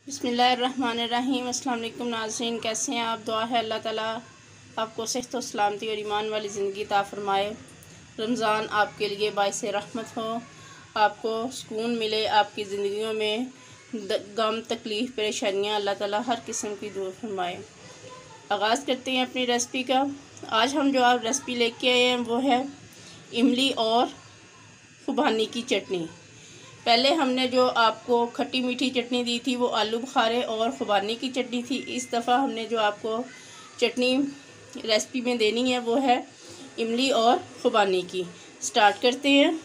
बिस्मिल्लाहिर्रहमानिर्रहीम। अस्सलाम वालेकुम नाज़रीन, कैसे हैं आप? दुआ है अल्लाह ताला आपको सेहत व सलामती और ईमान वाली ज़िंदगी अता फ़रमाए। रमज़ान आपके लिए बाइस रहमत हो, आपको सुकून मिले, आपकी ज़िंदगियों में गम तकलीफ़ परेशानियाँ अल्लाह ताला हर किस्म की दूर फरमाए। आगाज़ करते हैं अपनी रेसिपी का। आज हम जो आप रेसिपी लेके आए हैं वो है इमली और खुबानी की चटनी। पहले हमने जो आपको खट्टी मीठी चटनी दी थी वो आलू बुखारे और खुबानी की चटनी थी। इस दफ़ा हमने जो आपको चटनी रेसिपी में देनी है वो है इमली और खुबानी की। स्टार्ट करते हैं।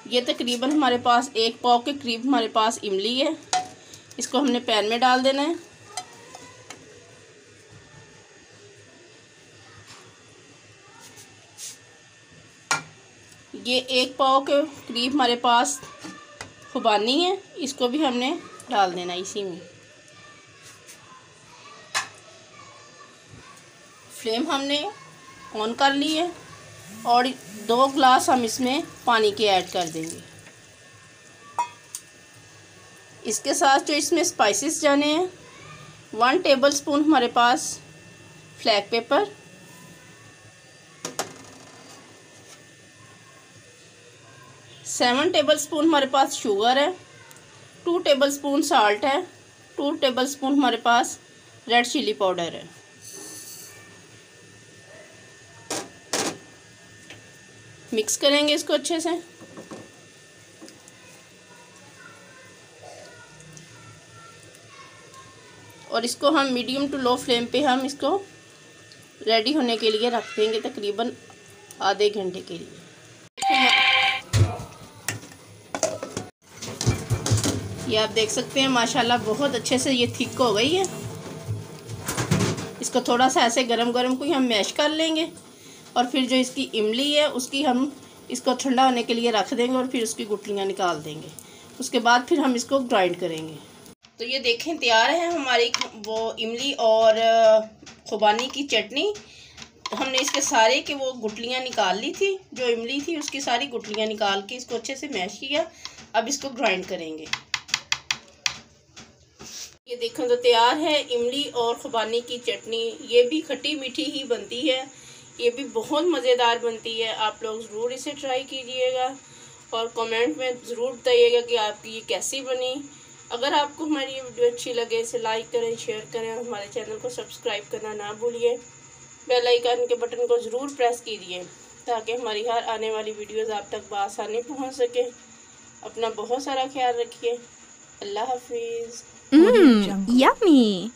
ये तकरीबन हमारे पास 1 पाव के करीब हमारे पास इमली है। इसको हमने पैन में डाल देना है। ये 1 पाव के करीब हमारे पास खुबानी है, इसको भी हमने डाल देना इसी में। फ्लेम हमने ऑन कर ली है और 2 गिलास हम इसमें पानी के ऐड कर देंगे। इसके साथ जो इसमें स्पाइसेस जाने हैं 1 टेबलस्पून हमारे पास फ्लैग पेपर, 7 टेबलस्पून हमारे पास शुगर है, 2 टेबलस्पून साल्ट है, 2 टेबलस्पून हमारे पास रेड चिली पाउडर है। मिक्स करेंगे इसको अच्छे से। और इसको हम मीडियम टू लो फ्लेम पे हम इसको रेडी होने के लिए रख देंगे तकरीबन आधे घंटे के लिए। ये आप देख सकते हैं माशाल्लाह बहुत अच्छे से ये थिक हो गई है। इसको थोड़ा सा ऐसे गरम गरम को ही हम मैश कर लेंगे और फिर जो इसकी इमली है उसकी हम इसको ठंडा होने के लिए रख देंगे और फिर उसकी गुठलियाँ निकाल देंगे। उसके बाद फिर हम इसको ग्राइंड करेंगे। तो ये देखें तैयार है हमारी वो इमली और खुबानी की चटनी। हमने इसके सारे के वो गुठलियाँ निकाल ली थी, जो इमली थी उसकी सारी गुठलियाँ निकाल के इसको अच्छे से मैश किया। अब इसको ग्राइंड करेंगे। ये देखें तो तैयार है इमली और खुबानी की चटनी। ये भी खट्टी मीठी ही बनती है, ये भी बहुत मज़ेदार बनती है। आप लोग ज़रूर इसे ट्राई कीजिएगा और कमेंट में ज़रूर बताइएगा कि आपकी ये कैसी बनी। अगर आपको हमारी ये वीडियो अच्छी लगे इसे लाइक करें, शेयर करें और हमारे चैनल को सब्सक्राइब करना ना भूलिए। बेल आइकन के बटन को ज़रूर प्रेस कीजिए ताकि हमारी हर आने वाली वीडियोज़ आप तक बआसानी पहुँच सके। अपना बहुत सारा ख्याल रखिए। अल्लाह हाफिज़। Yummy.